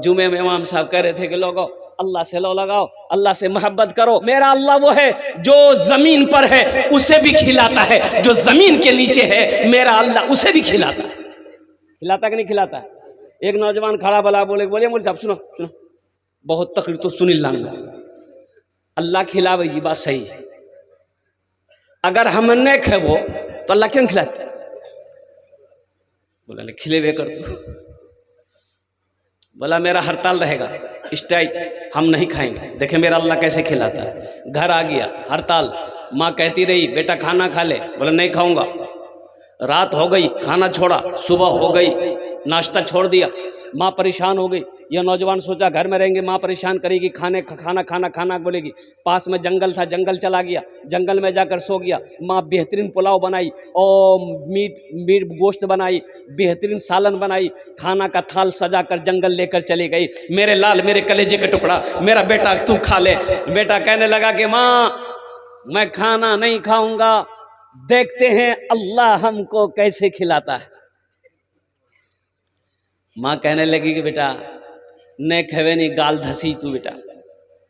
जुमे में इमाम साहब कह रहे थे कि लोगों अल्लाह से लो लगाओ, अल्लाह से मोहब्बत करो। मेरा अल्लाह वो है जो जमीन पर है उसे भी खिलाता है, जो जमीन के नीचे है मेरा अल्लाह उसे भी खिलाता है। खिलाता कि नहीं खिलाता? एक नौजवान खड़ा भला बोले मुझे साहब सुनो सुनो, बहुत तकलीफ तो सुनी लाऊंगा। अल्लाह खिलावे ये बात सही है, अगर हम न खेबो तो अल्लाह क्यों खिलाते? बोला नहीं खिलेबे कर तू। बोला मेरा हड़ताल रहेगा, स्ट्राइक, हम नहीं खाएंगे। देखे मेरा अल्लाह कैसे खिलाता है। घर आ गया, हड़ताल, माँ कहती रही बेटा खाना खा ले, बोला नहीं खाऊंगा। रात हो गई, खाना छोड़ा, सुबह हो गई, नाश्ता छोड़ दिया, माँ परेशान हो गई। यह नौजवान सोचा घर में रहेंगे माँ परेशान करेगी, खाना बोलेगी। पास में जंगल था, जंगल चला गया, जंगल में जाकर सो गया। माँ बेहतरीन पुलाव बनाई और मीट गोश्त बनाई, बेहतरीन सालन बनाई, खाना का थाल सजा कर जंगल लेकर चली गई। मेरे लाल, मेरे कलेजे का टुकड़ा, मेरा बेटा तू खा ले। बेटा कहने लगा कि माँ मैं खाना नहीं खाऊंगा, देखते हैं अल्लाह हमको कैसे खिलाता है। माँ कहने लगी कि बेटा न खेवे नहीं गाल धसी तू, बेटा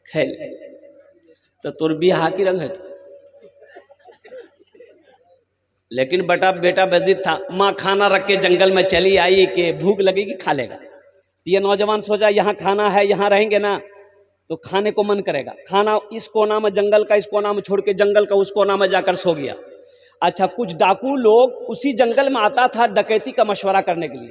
खे ले, तो तुर बिहा की रंग है तू। लेकिन बेटा बेजिद था। माँ खाना रख के जंगल में चली आई कि भूख लगेगी खा लेगा। ये नौजवान सोचा यहाँ खाना है, यहाँ रहेंगे ना तो खाने को मन करेगा। खाना इस कोना में जंगल का, इस कोना में छोड़ के जंगल का उस कोना में जाकर सो गया। अच्छा, कुछ डाकू लोग उसी जंगल में आता था डकैती का मशवरा करने के लिए।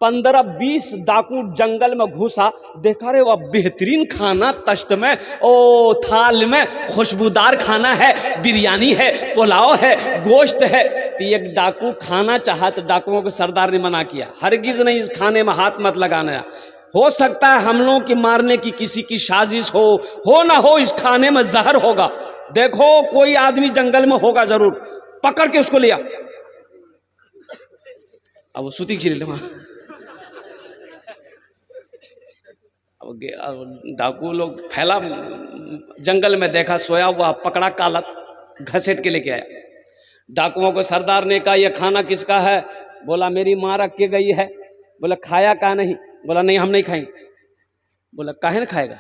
15-20 डाकू जंगल में घुसा, देखा रे वह बेहतरीन खाना तश्त में, ओ थाल में खुशबूदार खाना है, बिरयानी है, पुलाव है, गोश्त है। तो एक डाकू खाना चाहा तो डाकुओं के सरदार ने मना किया, हरगिज नहीं, इस खाने में हाथ मत लगाना। हो सकता है हम लोगों की मारने की किसी की साजिश हो ना हो, इस खाने में जहर होगा। देखो कोई आदमी जंगल में होगा जरूर, पकड़ के उसको लिया। अब वो सूती खिले ले, डाकू लोग फैला जंगल में, देखा सोया हुआ, पकड़ा, काला घसीट के लेके आया। डाकुओं को सरदार ने कहा यह खाना किसका है? बोला मेरी माँ रख के गई है। बोला खाया का नहीं? बोला नहीं हम नहीं खाएंगे। बोला काहे न खाएगा?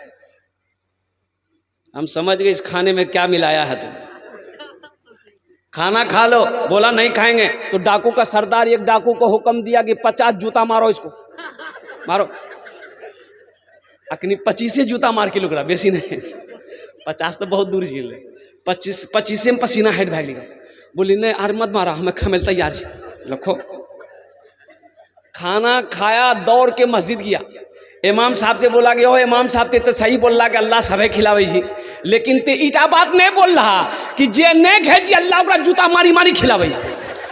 हम समझ गए इस खाने में क्या मिलाया है तुम, खाना खा लो। बोला नहीं खाएंगे। तो डाकू का सरदार एक डाकू को हुक्म दिया कि 50 जूता मारो, इसको मारो। अकनी 25 जूता मार के लुक रहा, बेसी नहीं, 50 तो बहुत दूर झील, 25 में पसीना हेड भाग लिया। बोली नहीं आर मत मारा, हमें खमेल तैयार रखो। खाना खाया, दौड़ के मस्जिद गया। इमाम साहब से बोला गया, हो इमाम साहब ते तो सही बोल रहा कि अल्लाह सबे खिलावे जी, लेकिन ते इटा बात नहीं बोल रहा कि जे नहीं खे जी अल्लाह ओकरा जूता मारी मारी खिलावे।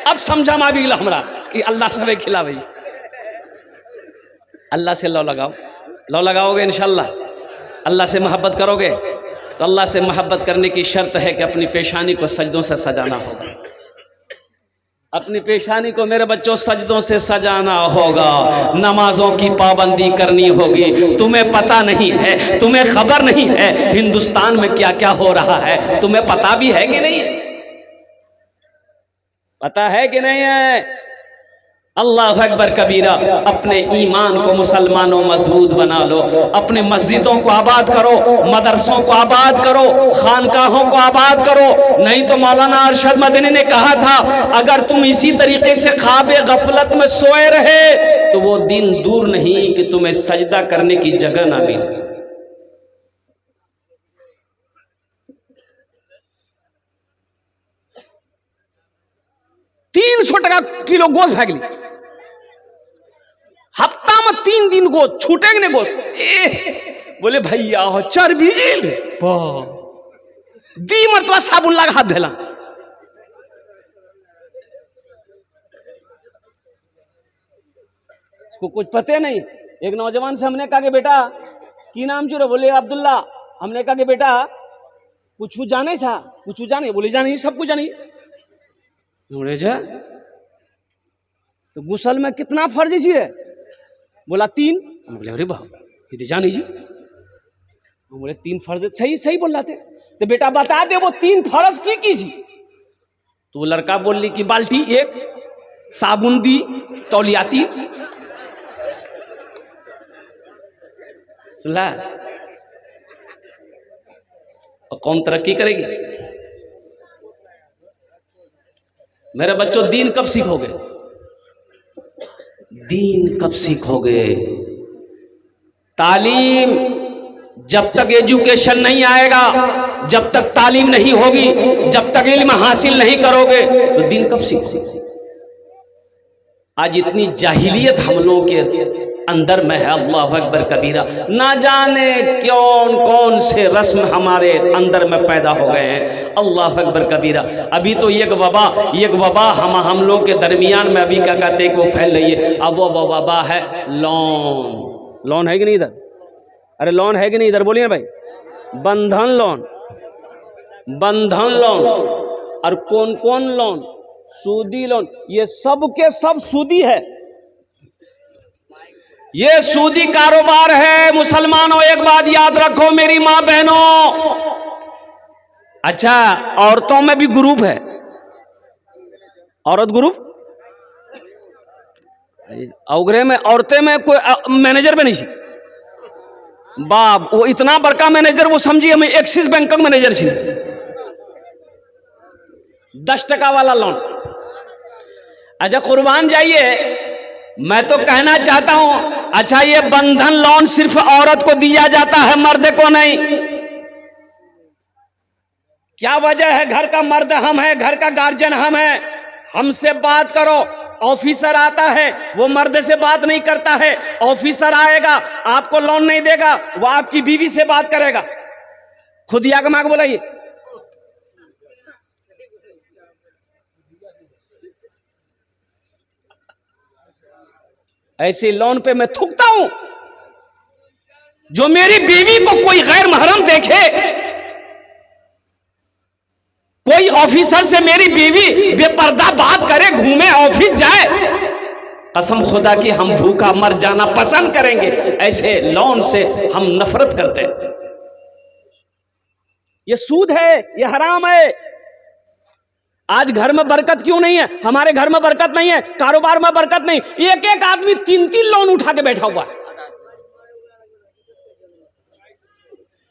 अब समझा मा भी हमरा कि अल्लाह सबे खिलावे। अल्लाह से लो लगाओ, लो लगाओगे इंशाल्लाह, अल्लाह से मोहब्बत करोगे तो अल्लाह से मोहब्बत करने की शर्त है कि अपनी पेशानी को सजदों से सजाना होगा। अपनी पेशानी को मेरे बच्चों सजदों से सजाना होगा, नमाजों की पाबंदी करनी होगी। तुम्हें पता नहीं है, तुम्हें खबर नहीं है हिंदुस्तान में क्या क्या हो रहा है, तुम्हें पता भी है कि नहीं? पता है कि नहीं है? अल्लाह अकबर कबीरा। अपने ईमान को मुसलमानों मजबूत बना लो, अपने मस्जिदों को आबाद करो, मदरसों को आबाद करो, खानकाहों को आबाद करो। नहीं तो मौलाना अरशद मदनी ने कहा था अगर तुम इसी तरीके से ख्वाबे गफलत में सोए रहे तो वो दिन दूर नहीं कि तुम्हें सजदा करने की जगह ना मिले। 300 टका किलो गोश्त भाग ली, हफ्ता में 3 दिन गोश्त छूटेंगे नहीं गोश्त। बोले भैया हो चर्बी दी मरतबा साबुन लगा हाथ धोला। इसको कुछ पते नहीं। एक नौजवान से हमने कहा कि बेटा की नाम जो? बोले अब्दुल्ला। हमने कहा कि बेटा कुछ जाने था? कुछ जाने? बोले जाने, सब कुछ जानिए। बोले जा तो गुसल में कितना फर्ज है? बोला 3। बोले अरे वाह ये तो जानी जी। बोले 3 फर्ज, सही सही बोल रहे थे। तो बेटा बता दे वो 3 फर्ज की थी? तो वो लड़का बोल ली कि बाल्टी 1, साबुन दी, तौलिया 3। सुना? और कौम तरक्की करेगी। मेरे बच्चों, दीन कब सीखोगे? दीन कब सीखोगे? तालीम, जब तक एजुकेशन नहीं आएगा, जब तक तालीम नहीं होगी, जब तक इल्म हासिल नहीं करोगे तो दीन कब सीखोगे? आज इतनी जाहिलियत हम लोगों के अंदर में है, अल्लाह अकबर कबीरा। ना जाने कौन कौन से रस्म हमारे अंदर में पैदा हो गए हैं, अल्लाह अकबर कबीरा। अभी तो एक वबा हम लोगों के दरमियान में अभी क्या कहते हैं कि वो फैल रही है। अब वो वबा है लोन है कि नहीं इधर? अरे लोन है कि नहीं इधर? बोलिए भाई। बंधन लोन और कौन लोन? सूदी लोन। ये सब के सब सूदी है, ये सूदी कारोबार है। मुसलमानों, एक बात याद रखो मेरी माँ बहनों। अच्छा, औरतों में भी ग्रुप है, औरत ग्रुप। औगरे में औरतें में कोई मैनेजर बनी थी बाप, वो इतना बड़का मैनेजर, वो समझिए हमें एक्सिस बैंक का मैनेजर थी। 10 टका वाला लोन। अच्छा कुर्बान जाइए, मैं तो कहना चाहता हूं, अच्छा ये बंधन लोन सिर्फ औरत को दिया जाता है, मर्द को नहीं। क्या वजह है? घर का मर्द हम है, घर का गार्जियन हम है। हमसे बात करो। ऑफिसर आता है, वो मर्द से बात नहीं करता है। ऑफिसर आएगा, आपको लोन नहीं देगा, वो आपकी बीवी से बात करेगा। खुद या कमा के बोलाइए। ऐसे लोन पे मैं थूकता हूं। जो मेरी बीवी को कोई गैर महरम देखे, कोई ऑफिसर से मेरी बीवी बेपर्दा बात करे, घूमे, ऑफिस जाए, कसम खुदा की हम भूखा मर जाना पसंद करेंगे। ऐसे लोन से हम नफरत करते हैं। ये सूद है, ये हराम है। आज घर में बरकत क्यों नहीं है? हमारे घर में बरकत नहीं है, कारोबार में बरकत नहीं। एक आदमी 3 लोन उठा के बैठा हुआ है।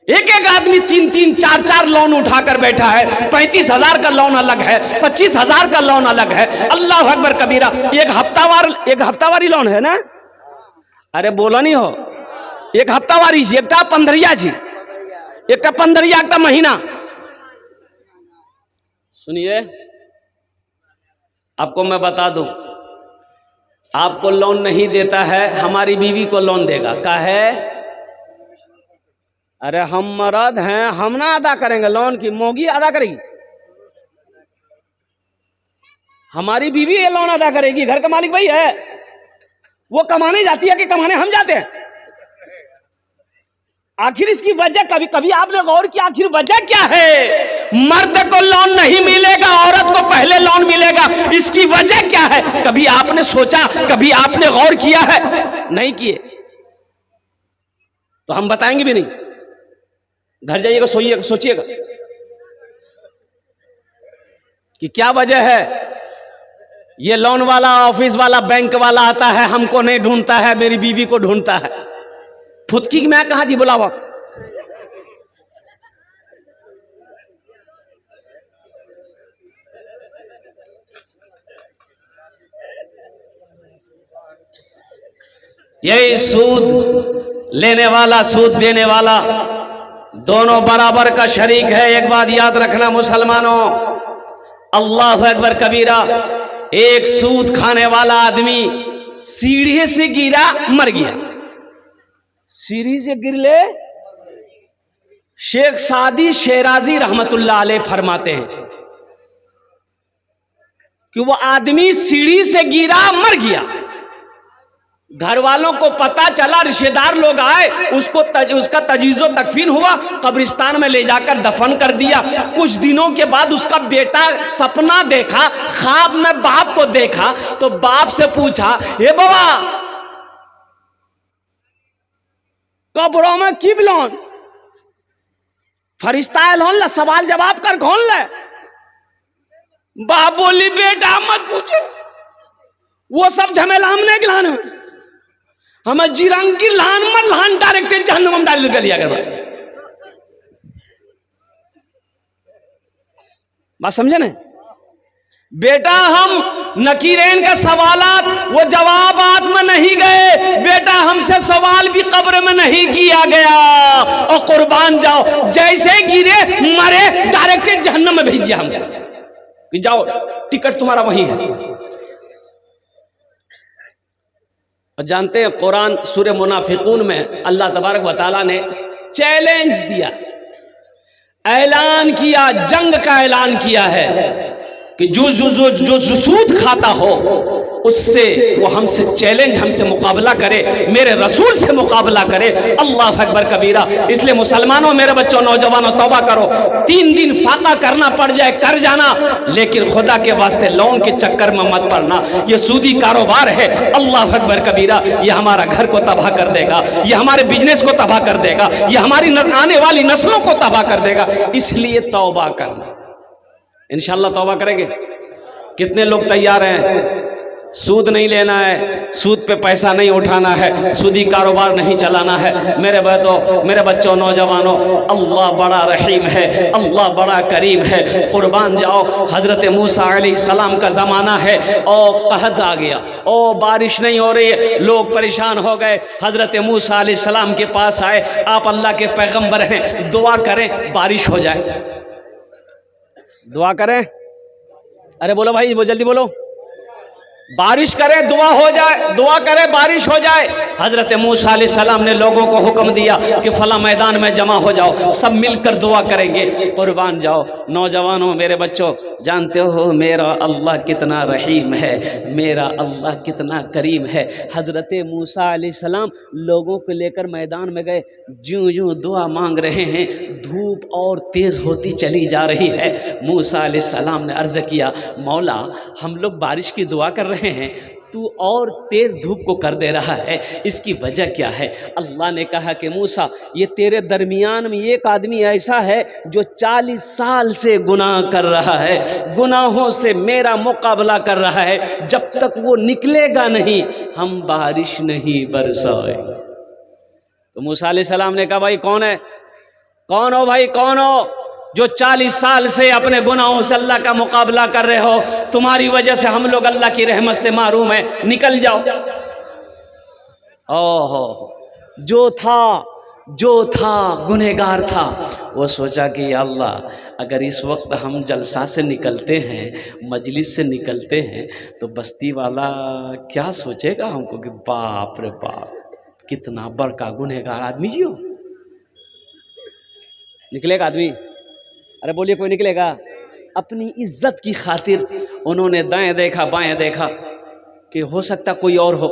एक आदमी 3 4 लोन उठाकर बैठा है। 35,000 का लोन अलग है, 25,000 का लोन अलग है। अल्लाह अकबर कबीरा। एक हफ्तावारी लोन है ना? अरे बोला नहीं हो। एक हफ्तावारी, एक 15 जी, एक 15 का महीना। सुनिए, आपको मैं बता दूं, आपको लोन नहीं देता है, हमारी बीवी को लोन देगा। का है? अरे हम मर्द हैं, हम ना अदा करेंगे लोन की, मोगी अदा करेगी। हमारी बीवी ये लोन अदा करेगी। घर का मालिक भाई है, वो कमाने जाती है कि कमाने हम जाते हैं? आखिर इसकी वजह कभी आपने गौर किया? आखिर वजह क्या है? मर्द को लोन नहीं मिलेगा, औरत को पहले लोन मिलेगा। इसकी वजह क्या है? कभी आपने सोचा, कभी आपने गौर किया है? नहीं किए तो हम बताएंगे भी नहीं। घर जाइएगा, सोचिएगा कि क्या वजह है। ये लोन वाला, ऑफिस वाला, बैंक वाला आता है, हमको नहीं ढूंढता है, मेरी बीवी को ढूंढता है। फुदकी मैं कहा जी बुलावा। यही सूद लेने वाला, सूद देने वाला, दोनों बराबर का शरीक है। एक बात याद रखना मुसलमानों, अल्लाह अकबर कबीरा। एक सूद खाने वाला आदमी सीढ़ी से गिरा, मर गया। सीढ़ी से गिर ले। शेख सादी शेराजी रहमतुल्लाह अलैह फरमाते हैं कि वो आदमी सीढ़ी से गिरा, मर गया। घर वालों को पता चला, रिश्तेदार लोग आए, उसका तजीज़ो तकफीन हुआ, कब्रिस्तान में ले जाकर दफन कर दिया। कुछ दिनों के बाद उसका बेटा सपना देखा, ख्वाब में बाप को देखा, तो बाप से पूछा, हे बाबा कब्रों में की लोन? फरिश्ता लोन ला, सवाल जवाब कर कौन ले? बाप बोली, बेटा मत पूछो, वो सब झमेला हमने गिलान, हमें जिरंगी लान मत लान, डायरेक्ट जहन्नुम में डाल लिया अगर बात समझे ना बेटा। हम नकीरेन का सवालात वो जवाबात में नहीं गए बेटा, हमसे सवाल भी कब्र में नहीं किया गया। और कुर्बान जाओ, जैसे गिरे मरे डायरेक्ट जहन्नम में भेज दिया हमको कि जाओ टिकट तुम्हारा वही है। और जानते हैं कुरान सूरह मुनाफिकून में अल्लाह तबारक व तआला ने चैलेंज दिया, ऐलान किया, जंग का ऐलान किया है कि जो सूद खाता हो उससे वो हमसे चैलेंज, हमसे मुकाबला करे, मेरे रसूल से मुकाबला करे। अल्लाह अकबर कबीरा। इसलिए मुसलमानों, मेरे बच्चों, नौजवानों, तौबा करो। 3 दिन फाका करना पड़ जाए कर जाना, लेकिन खुदा के वास्ते लोन के चक्कर में मत पड़ना। ये सूदी कारोबार है। अल्लाह अकबर कबीरा। ये हमारा घर को तबाह कर देगा, ये हमारे बिजनेस को तबाह कर देगा, ये हमारी आने वाली नस्लों को तबाह कर देगा। इसलिए तौबा करना। इंशाअल्लाह तौबा करेंगे। कितने लोग तैयार हैं? सूद नहीं लेना है, सूद पे पैसा नहीं उठाना है, सूदी कारोबार नहीं चलाना है। मेरे बच्चों, नौजवानों, अल्लाह बड़ा रहीम है, अल्लाह बड़ा करीम है। कुर्बान जाओ। हज़रत मूसा अलैहिस्सलाम का ज़माना है और कहत आ गया, ओ बारिश नहीं हो रही है, लोग परेशान हो गए। हज़रत मूसा अलैहिस्सलाम के पास आए, आप अल्लाह के पैगम्बर हैं, दुआ करें बारिश हो जाए। दुआ करें, अरे बोलो भाई, वो जल्दी बोलो। बारिश करे, दुआ हो जाए, दुआ करे बारिश हो जाए। हजरत मूसा अलैहिस्सलाम ने लोगों को हुक्म दिया कि फला मैदान में जमा हो जाओ, सब मिलकर दुआ करेंगे। कुर्बान जाओ। नौजवानों, मेरे बच्चों, जानते हो मेरा अल्लाह कितना रहीम है, मेरा अल्लाह कितना करीम है। हजरत मूसा अलैहिस्सलाम लोगों को लेकर मैदान में गए, ज्यों ज्यों दुआ मांग रहे हैं, धूप और तेज़ होती चली जा रही है। मूसा अलैहिस्सलाम ने अर्ज़ किया, मौला हम लोग बारिश की दुआ कर रहे हैं, तू और तेज धूप को कर दे रहा है, इसकी वजह क्या है? अल्लाह ने कहा कि मूसा, ये तेरे दरमियान में एक आदमी ऐसा है जो 40 साल से गुनाह कर रहा है, गुनाहों से मेरा मुकाबला कर रहा है, जब तक वो निकलेगा नहीं हम बारिश नहीं बरसाए। तो मूसा अलैहिस्सलाम ने कहा, भाई कौन है? कौन हो भाई, कौन हो जो 40 साल से अपने गुनाहों से अल्लाह का मुकाबला कर रहे हो? तुम्हारी वजह से हम लोग अल्लाह की रहमत से महरूम है, निकल जाओ। ओहो, जो था गुनहगार था, वो सोचा कि अल्लाह अगर इस वक्त हम जलसा से निकलते हैं, मजलिस से निकलते हैं, तो बस्ती वाला क्या सोचेगा हमको कि बाप रे बाप कितना बड़का गुनहगार आदमी जी हो। निकलेगा आदमी? अरे बोलिए, कोई निकलेगा? अपनी इज्जत की खातिर उन्होंने दाएं देखा बाएं देखा कि हो सकता कोई और हो,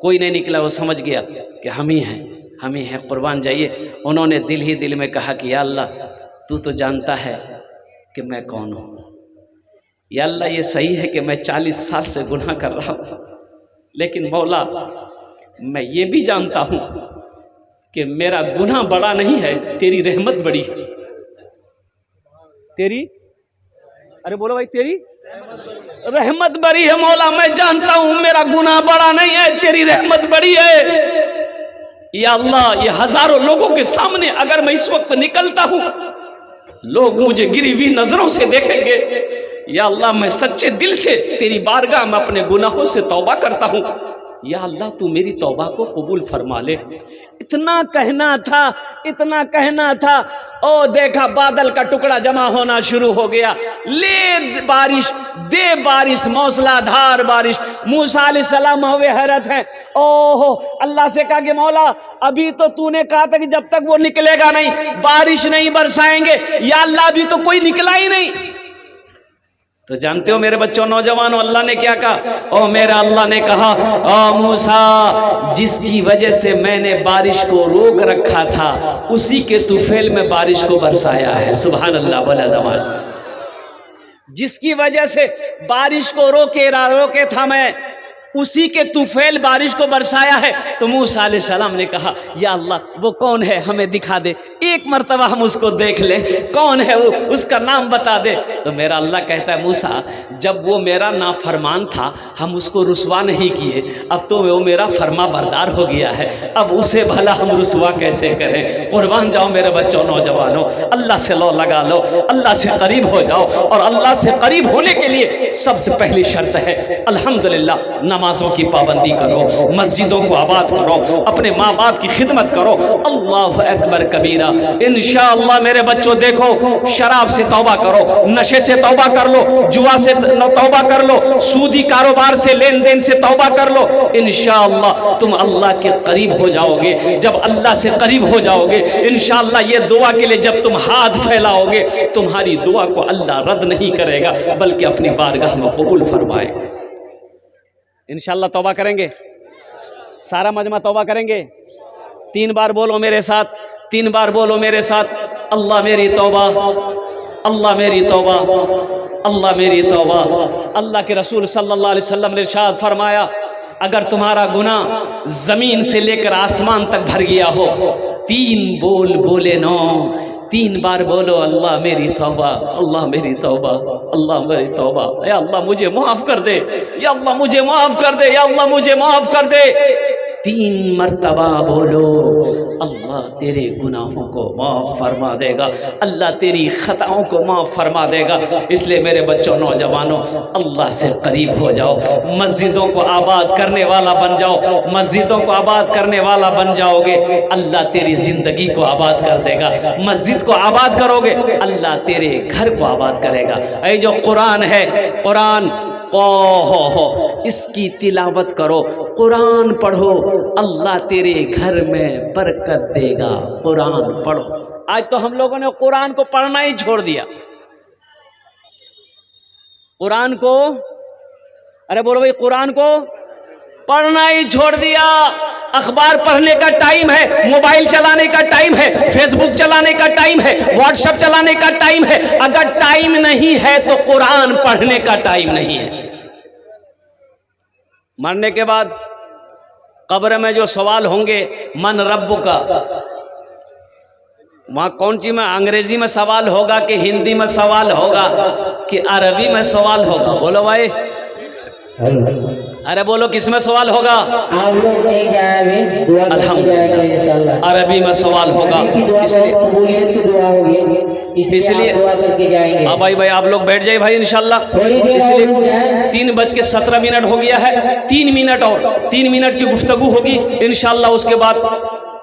कोई नहीं निकला। वो समझ गया कि हम ही हैं, हम ही हैं। कुर्बान जाइए। उन्होंने दिल ही दिल में कहा कि या अल्लाह, तू तो जानता है कि मैं कौन हूँ। या अल्लाह, ये सही है कि मैं 40 साल से गुनाह कर रहा हूँ, लेकिन मौला मैं ये भी जानता हूँ कि मेरा गुनाह बड़ा नहीं है, तेरी रहमत बड़ी है। तेरी, अरे बोलो भाई, तेरी रहमत बड़ी है। मौला मैं जानता हूं मेरा गुनाह बड़ा नहीं है, तेरी रहमत बड़ी है। या अल्लाह, ये हजारों लोगों के सामने अगर मैं इस वक्त निकलता हूं, लोग मुझे गिरी हुई नजरों से देखेंगे। या अल्लाह, मैं सच्चे दिल से तेरी बारगाह में अपने गुनाहों से तौबा करता हूं। या अल्लाह, तू मेरी तौबा को कबूल फरमा ले। इतना कहना था, इतना कहना था। ओ देखा, बादल का टुकड़ा जमा होना शुरू हो गया। ले बारिश, दे बारिश, मौसलाधार बारिश। मूसा अलैहिस्सलाम हुए हैरत हैं। ओहो, अल्लाह से कहा कि मौला अभी तो तूने कहा था कि जब तक वो निकलेगा नहीं बारिश नहीं बरसाएंगे। या अल्लाह, अभी तो कोई निकला ही नहीं। तो जानते हो मेरे बच्चों, नौजवानों, अल्लाह ने क्या कहा? ओ मेरा अल्लाह ने कहा, ओ मूसा, जिसकी वजह से मैंने बारिश को रोक रखा था, उसी के तुफैल में बारिश को बरसाया है। सुभान अल्लाह, बोला दमाज। जिसकी वजह से बारिश को रोके था मैं, उसी के तुफैल बारिश को बरसाया है। तो मूसा अलैहिस्सलाम ने कहा, या अल्लाह, वो कौन है हमें दिखा दे। एक मर्तबा हम उसको देख ले, कौन है वो, उसका नाम बता दे। तो मेरा अल्लाह कहता है मूसा, जब वो मेरा नाफरमान था हम उसको रुसवा नहीं किए, अब तो वो मेरा फरमा बरदार हो गया है, अब उसे भला हम रुसवा कैसे करें। कुर्बान जाओ मेरे बच्चों, नौजवानों, अल्लाह से लो लगा लो, अल्लाह से करीब हो जाओ। और अल्लाह से करीब होने के लिए सबसे पहली शर्त है अल्हम्दुलिल्लाह, नमाजों की पाबंदी करो, मस्जिदों को आबाद करो, अपने माँ बाप की खिदमत करो। अल्लाह अकबर कबीरा। इंशाअल्लाह मेरे बच्चों देखो, शराब से तौबा करो, नशे से तौबा कर लो, जुआ से तौबा कर लो, सूदी कारोबार से लेन देन से तौबा कर लो। इंशाअल्लाह तुम अल्लाह के करीब हो जाओगे। जब अल्लाह से करीब हो जाओगे इंशाअल्लाह, ये दुआ के लिए जब तुम हाथ फैलाओगे, तुम्हारी दुआ को अल्लाह रद्द नहीं करेगा बल्कि अपनी बारगाह में कबूल फरमाए। इंशाअल्लाह तौबा करेंगे, सारा मजमा तौबा करेंगे। 3 बार बोलो मेरे साथ, 3 बार बोलो मेरे साथ, अल्लाह मेरी तौबा, अल्लाह मेरी तौबा, अल्लाह मेरी तौबा। अल्लाह के रसूल सल्लल्लाहु अलैहि वसल्लम ने इरशाद फरमाया, अगर तुम्हारा गुनाह जमीन से लेकर आसमान तक भर गया हो, 3 बोल बोले नो, 3 बार बोलो अल्लाह मेरी तौबा, अल्लाह मेरी तौबा, अल्लाह मेरी तौबा, या अल्लाह मुझे माफ़ कर दे, या अल्लाह मुझे माफ़ कर दे, या अल्लाह मुझे माफ़ कर दे। 3 मर्तबा बोलो, अल्लाह तेरे गुनाहों को माफ़ फरमा देगा, अल्लाह तेरी ख़ताओं को माफ़ फरमा देगा। इसलिए मेरे बच्चों, नौजवानों, अल्लाह से करीब हो जाओ, मस्जिदों को आबाद करने वाला बन जाओ, मस्जिदों को आबाद करने वाला बन जाओगे, अल्लाह तेरी ज़िंदगी को आबाद कर देगा। मस्जिद को आबाद करोगे, अल्लाह तेरे घर को आबाद करेगा। ये जो कुरान है, कुरान हो इसकी तिलावत करो, कुरान पढ़ो, अल्लाह तेरे घर में बरकत देगा। कुरान पढ़ो। आज तो हम लोगों ने कुरान को पढ़ना ही छोड़ दिया। कुरान को, अरे बोलो भाई, कुरान को पढ़ना ही छोड़ दिया। अखबार पढ़ने का टाइम है, मोबाइल चलाने का टाइम है, फेसबुक चलाने का टाइम है, व्हाट्सएप चलाने का टाइम है। अगर टाइम नहीं है तो कुरान पढ़ने का टाइम नहीं है। मरने के बाद कब्र में जो सवाल होंगे, मन रब्बु का, वहां कौन सी में, अंग्रेजी में सवाल होगा कि हिंदी में सवाल होगा कि अरबी में सवाल होगा? बोलो भाई, अरे बोलो, किस में सवाल होगा? अल्हम्दुलिल्लाह अरबी में सवाल होगा। इसलिए हाँ भाई आप लोग बैठ जाइए भाई इंशाल्लाह। इसलिए 3:17 हो गया है, 3 मिनट और 3 मिनट की गुफ्तगू होगी इंशाल्लाह। उसके बाद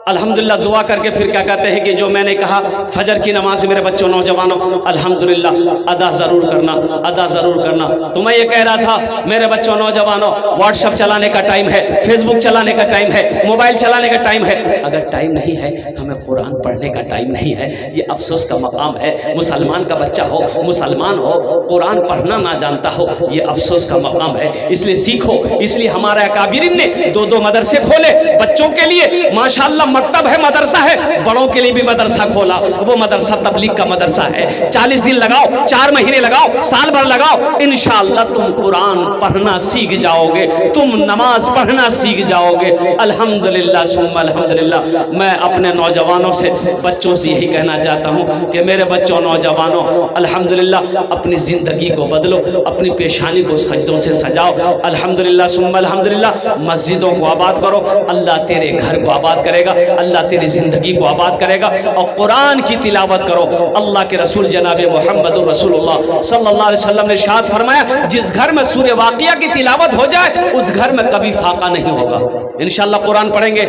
अल्हम्दुलिल्लाह दुआ करके फिर क्या कहते हैं कि जो मैंने कहा फजर की नमाज मेरे बच्चों, नौजवानों, अल्हम्दुलिल्लाह अदा ज़रूर करना, अदा ज़रूर करना। तो मैं ये कह रहा था मेरे बच्चों, नौजवानों, व्हाट्सएप चलाने का टाइम है, फेसबुक चलाने का टाइम है, मोबाइल चलाने का टाइम है। अगर टाइम नहीं है तो हमें कुरान पढ़ने का टाइम नहीं है। ये अफसोस का मकाम है। मुसलमान का बच्चा हो, मुसलमान हो, कुरान पढ़ना ना जानता हो, ये अफसोस का मकाम है। इसलिए सीखो। इसलिए हमारे अकाबिरीन ने 2-2 मदरसे खोले बच्चों के लिए। माशाअल्लाह मकतब है, मदरसा है, बड़ों के लिए भी मदरसा खोला। वो मदरसा तबलीग का मदरसा है। 40 दिन लगाओ, 4 महीने लगाओ, साल भर लगाओ, इंशाअल्लाह तुम कुरान पढ़ना सीख जाओगे, तुम नमाज पढ़ना सीख जाओगे। अल्हम्दुलिल्लाह सुम्मा अल्हम्दुलिल्लाह। मैं अपने नौजवानों से, बच्चों से यही कहना चाहता हूँ कि मेरे बच्चों, नौजवानों, अल्हम्दुलिल्लाह अपनी ज़िंदगी को बदलो, अपनी पेशानी को सजदों से सजाओ। अल्हम्दुलिल्लाह सुम्मा अल्हम्दुलिल्लाह। मस्जिदों को आबाद करो, अल्लाह तेरे घर को आबाद करेगा, अल्लाह तेरी जिंदगी को आबाद करेगा। और कुरान की तिलावत करो। अल्लाह के रसूल जनाब मोहम्मद रसूलुल्लाह सल्लल्लाहु अलैहि वसल्लम ने इरशाद फरमाया, जिस घर में सूरह वाक़िया की तिलावत हो जाए उस घर में कभी फाका नहीं होगा। इंशाअल्लाह कुरान पढ़ेंगे।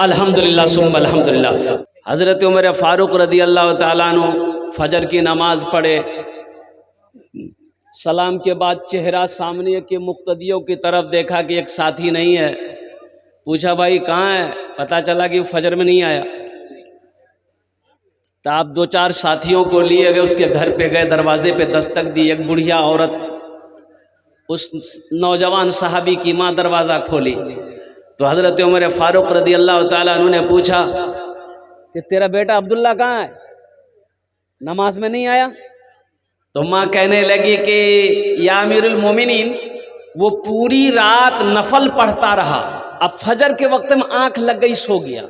अल्हम्दुलिल्लाह सुम्मा अल्हम्दुलिल्लाह। हज़रत उमर फारूक रदी अल्लाह तआला अन्हु फजर की नमाज पढ़े, सलाम के बाद चेहरा सामने के मुक्तदियों की तरफ देखा कि एक साथी नहीं है। पूछा भाई कहाँ है? पता चला कि फजर में नहीं आया। तो आप 2-4 साथियों को लिए गए, उसके घर पे गए, दरवाजे पे दस्तक दी। एक बुढ़िया औरत, उस नौजवान सहाबी की माँ दरवाज़ा खोली तो हज़रत उमर फारूक रदी अल्लाह ताला अन्हु ने पूछा कि तेरा बेटा अब्दुल्ला कहाँ है, नमाज में नहीं आया? तो माँ कहने लगी कि या अमीरुल मोमिनीन, वो पूरी रात नफल पढ़ता रहा, अब फजर के वक्त में आंख लग गई, सो गया।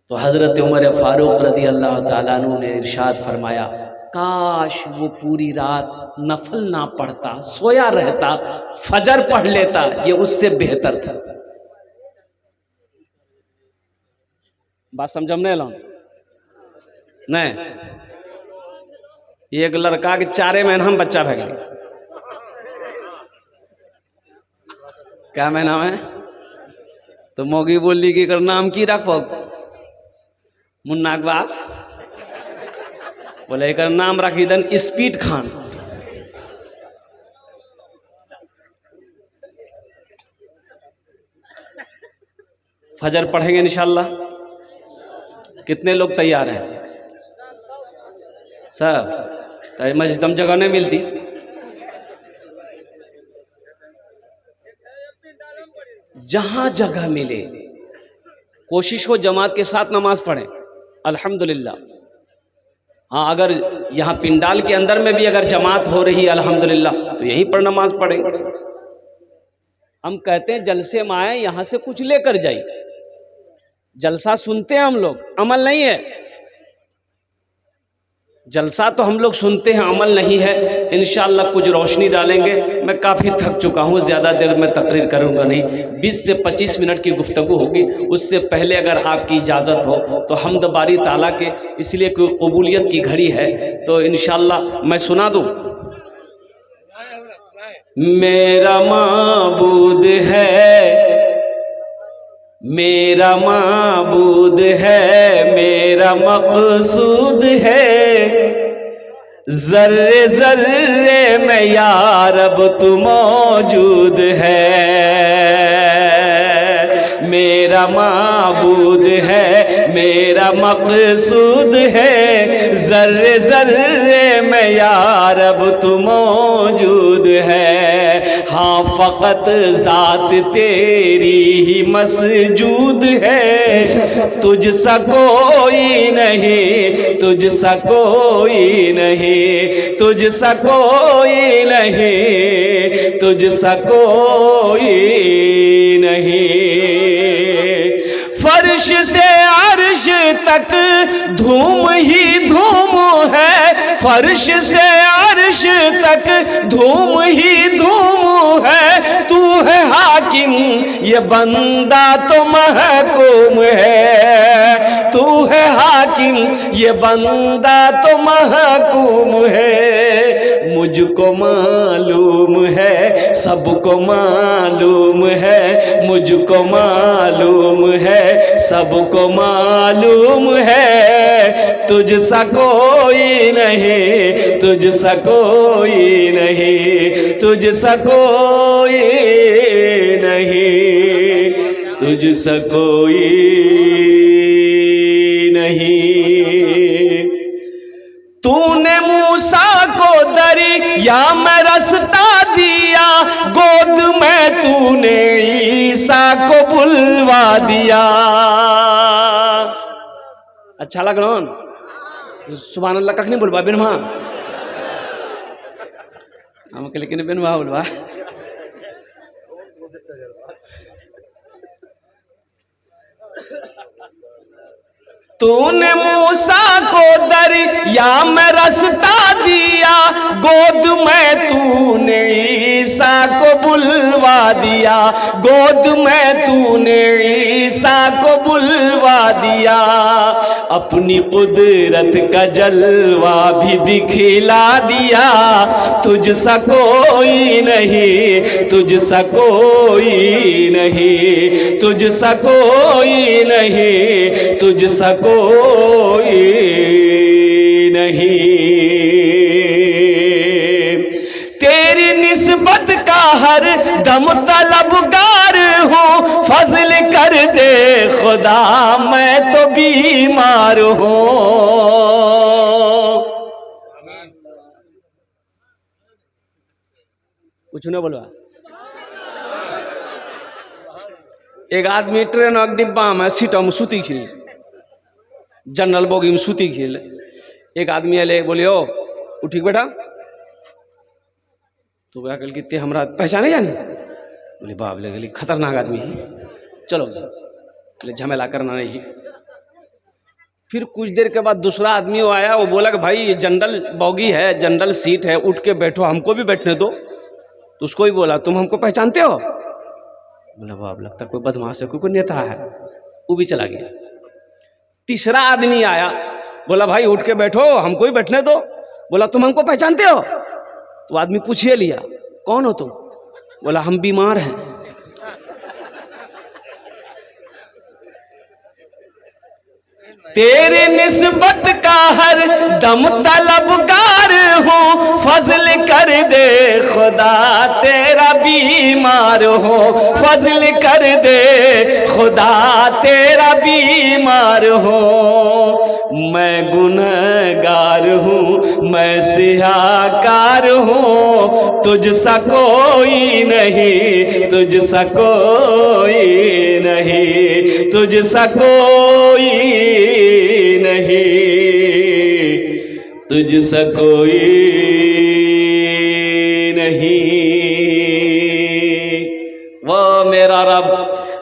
तो हज़रत उमर फ़ारूक रज़ी अल्लाह ताला अन्हु ने इरशाद फरमाया, काश वो पूरी रात नफल ना पढ़ता, सोया रहता, फजर पढ़ लेता, ये उससे बेहतर था। बात समझ में नहीं? एक लड़का के 4 महीना हम बच्चा भग गया। क्या महीना में? तो मोगी बोली कि कर नाम की रखो? मुन्ना के बाप बोले एक नाम रखी दन स्पीड खान। फजर पढ़ेंगे इंशाल्लाह। कितने लोग तैयार हैं? सब तो मस्जिद में जगह नहीं मिलती। जहां जगह मिले कोशिश हो जमात के साथ नमाज पढ़ें, अल्हम्दुलिल्लाह। हाँ, अगर यहाँ पिंडाल के अंदर में भी अगर जमात हो रही है अल्हम्दुलिल्लाह, तो यहीं पर नमाज पढ़ेंगे। हम कहते हैं जलसे में आए, यहाँ से कुछ लेकर जाइए। जलसा सुनते हैं हम लोग, अमल नहीं है। जलसा तो हम लोग सुनते हैं, अमल नहीं है। इंशाअल्लाह कुछ रोशनी डालेंगे। मैं काफ़ी थक चुका हूँ, ज़्यादा देर में तकरीर करूँगा नहीं। 20 से 25 मिनट की गुफ्तगू होगी। उससे पहले अगर आपकी इजाज़त हो तो हम्द बारी ताला के, इसलिए कोई कबूलियत की घड़ी है, तो इंशाअल्लाह मैं सुना दूँ। मेरा माबूद है, मेरा माबूद है, मेरा मक़सूद है, ज़र्रे ज़र्रे में या रब तू मौजूद है। मेरा माबूद है, मेरा मक़सूद है, ज़र्रे ज़र्रे में या रब तू मौजूद है। हाँ, फ़क़त ज़ात तेरी ही मसजूद है, तुझसा कोई नहीं, तुझसा कोई नहीं, तुझसा कोई नहीं, तुझसा कोई नहीं। फर्श से अर्श तक धूम ही धूम है, फर्श से अर्श तक धूम ही धूम है। तू है हाकिम, ये बंदा तो महकूम है। तू है हाकिम, ये बंदा तो महकूम है। मुझको मालूम है, सबको मालूम है, मुझको मालूम है, सबको मालूम है। तुझसा कोई नहीं, तुझसा कोई नहीं, तुझसा कोई नहीं, तुझसा कोई नहीं। तूने मूसा को दरिया में रास्ता दिया, गोद में तूने ईसा को बुलवा दिया। अच्छा लग रहा तो सुभान अल्लाह कख नहीं बोलवा बिनवा हम के, लेकिन बिनवा बोलवा। तूने मूसा को दरिया में रास्ता दिया, गोद में तूने ईसा को बुलवा दिया, गोद में तूने ईसा को बुलवा दिया। अपनी कुदरत का जलवा भी दिखला दिया। तुझसा कोई नहीं, तुझसा कोई नहीं, तुझसा कोई नहीं, तुझसा कोई नहीं। तेरी निस्बत का हर दम तलबगार हूँ, फजल कर दे खुदा मैं तो बीमार हूँ। कुछ न बोलवा। एक आदमी ट्रेन डिब्बा में सीटा में सूती खिल, जनरल बोगी में सूती खिल। एक आदमी अले बोले ओ उठी बेटा, तो क्या कल कितने हमारा पहचाने जानी? बोले बाप ले गली खतरनाक आदमी ही, चलो बोले झमेला करना नहीं। फिर कुछ देर के बाद दूसरा आदमी वो आया, वो बोला कि भाई ये जनरल बॉगी है, जनरल सीट है, उठ के बैठो, हमको भी बैठने दो। तो उसको ही बोला तुम हमको पहचानते हो? बोला बाप लगता कोई बदमाश है, कोई नेता है। वो भी चला गया। तीसरा आदमी आया, बोला भाई उठ के बैठो, हमको ही बैठने दो। बोला तुम हमको पहचानते हो? तो आदमी पूछिए लिया कौन हो तुम? बोला हम बीमार हैं। तेरे निस्बत का हर दम तलबगार हूँ, फजल कर दे खुदा तेरा बीमार हूँ, फजल कर दे खुदा तेरा बीमार हूँ। मैं गुनहगार हूँ, मैं सियाहकार हूँ, तुझसा कोई नहीं, तुझसा कोई नहीं, तुझसा कोई नहीं, तुझसा कोई नहीं। वो मेरा रब,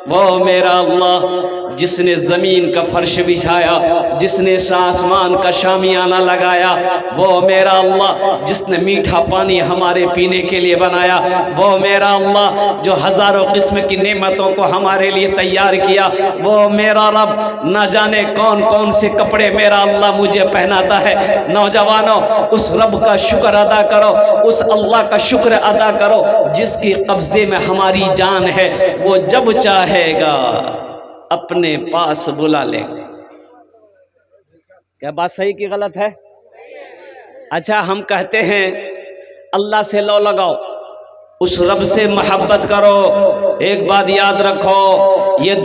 वो मेरा अल्लाह जिसने ज़मीन का फर्श बिछाया, जिसने आसमान का शामियाना लगाया, वो मेरा अल्लाह जिसने मीठा पानी हमारे पीने के लिए बनाया, वो मेरा अल्लाह जो हज़ारों किस्म की नेमतों को हमारे लिए तैयार किया, वो मेरा रब न जाने कौन कौन से कपड़े मेरा अल्लाह मुझे पहनाता है। नौजवानों, उस रब का शुक्र अदा करो, उस अल्लाह का शुक्र अदा करो जिसके कब्जे में हमारी जान है। वो जब चाहेगा अपने पास बुला लेगा। क्या बात सही कि गलत है? अच्छा, हम कहते हैं अल्लाह से लो लगाओ, उस रब से मोहब्बत करो। एक बात याद रखो, ये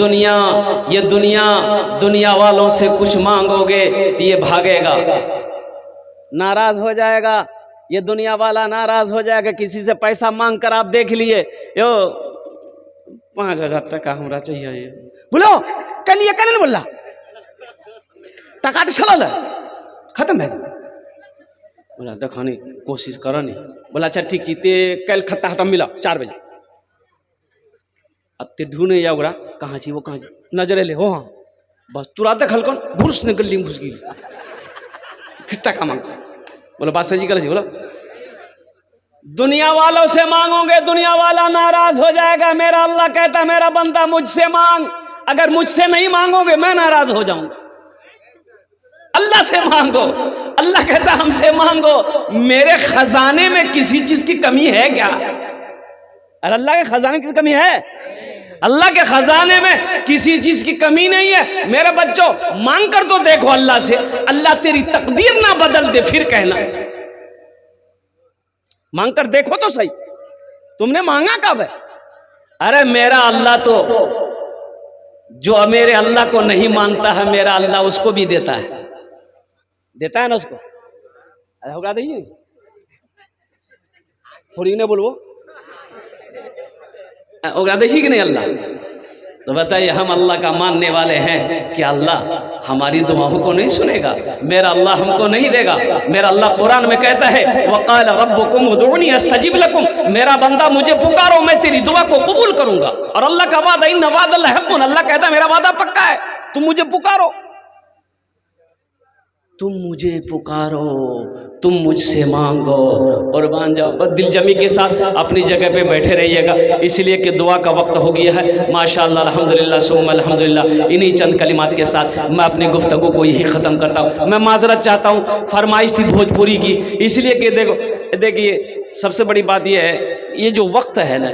दुनिया वालों से कुछ मांगोगे तो ये भागेगा, नाराज हो जाएगा। ये दुनिया वाला नाराज हो जाएगा। किसी से पैसा मांग कर आप देख लिए, यो 5,000 टका हमरा चाहिए, बोलो कल ये कल बोला टका तो चल खत्म है। बोला देखने कोशिश करो नहीं। बोला अच्छा ठीक ते कल खत्ता हटा मिला 4 बजे। अब ते ढूंढे या ओकरा कहाँ छी, वो कहाँ नजरे ले हो, हाँ बस तुरंत देखल कौन घुस ने गली में घुस गई, फिर टका मांगता। बोला बात सही गलत? बोला दुनिया वालों से मांगोगे, दुनिया वाला नाराज हो जाएगा। मेरा अल्लाह कहता मेरा बंदा मुझसे मांग, अगर मुझसे नहीं मांगोगे मैं नाराज हो जाऊंगा। अल्लाह से मांगो, अल्लाह कहता हमसे मांगो। मेरे खजाने में किसी चीज की कमी है क्या? अरे अल्लाह के खजाने की कमी है? अल्लाह के खजाने में किसी चीज की कमी नहीं है। मेरे बच्चों, मांग कर तो देखो अल्लाह से, अल्लाह तेरी तकदीर ना बदल दे फिर कहना। मांग कर देखो तो सही, तुमने मांगा कब है? अरे मेरा अल्लाह तो जो मेरे अल्लाह को नहीं मानता है, मेरा अल्लाह उसको भी देता है, देता है ना उसको। अरे होगा दीजिए थोड़ी ने बोलबो होगा देखिए कि नहीं अल्लाह। तो बताइए, हम अल्लाह का मानने वाले हैं कि अल्लाह हमारी दुआओं को नहीं सुनेगा, मेरा अल्लाह हमको नहीं देगा। मेरा अल्लाह कुरान में कहता है वक़ाल रब्बुकुम उदऊनी अस्तजिब लकुम, मेरा बंदा मुझे पुकारो मैं तेरी दुआ को कबूल करूंगा। और अल्लाह का वादा इन्ना वादल्लाहि हक़्क़ुन, अल्लाह कहता है मेरा वादा पक्का है, तुम मुझे पुकारो, तुम मुझे पुकारो, तुम मुझसे मांगो। कुर्बान जाओ, बस दिलजमी के साथ अपनी जगह पे बैठे रहिएगा, इसलिए कि दुआ का वक्त हो गया है। माशाअल्लाह, अल्हम्दुलिल्लाह सुम्मा अल्हम्दुलिल्लाह। इन्हीं चंद कलिमात के साथ मैं अपनी गुफ्तगू को यही ख़त्म करता हूँ। मैं माजरत चाहता हूँ, फरमाइश थी भोजपुरी की, इसलिए कि देखिए सबसे बड़ी बात यह है, ये जो वक्त है ना,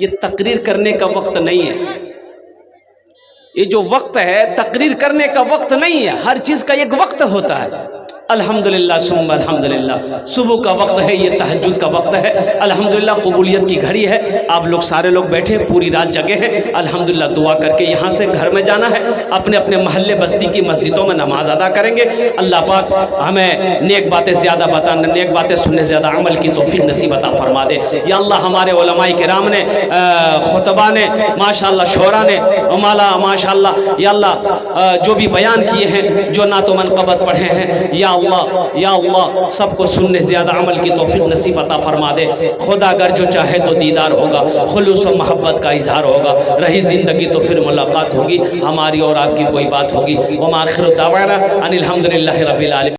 ये तकरीर करने का वक्त नहीं है। ये जो वक्त है तकरीर करने का वक्त नहीं है, हर चीज़ का एक वक्त होता है। अल्हम्दुलिल्लाह सुम्मा अल्हम्दुलिल्लाह। सुबह का वक्त है, ये तहज्जुद का वक्त है। अल्हम्दुलिल्लाह कबूलियत की घड़ी है। आप लोग सारे लोग बैठे पूरी रात जगे हैं। अल्हम्दुलिल्लाह दुआ करके यहाँ से घर में जाना है, अपने अपने महल्ले बस्ती की मस्जिदों में नमाज अदा करेंगे। अल्लाह पाक हमें नेक बातें ज़्यादा बताने, नेक बातें सुनने ज़्यादा अमल की तौफीक नसीब अता फरमा दे। या अल्लाह हमारे उलमाए किराम ने, खुतबा ने, माशाअल्लाह शोरा ने, माला माशाअल्लाह, या अल्लाह जो भी बयान किए हैं, जो नातो मनक़बत पढ़े हैं, या या अल्लाह सबको सुनने से ज़्यादा अमल की तौफीक नसीब अता फरमा दे। खुदा अगर जो चाहे तो दीदार होगा, खुलूस और मोहब्बत का इजहार होगा, रही ज़िंदगी तो फिर मुलाकात होगी, हमारी और आपकी कोई बात होगी। व आखिर दावाना अनिल हम्दुलिल्लाहि रब्बिल आलमीन।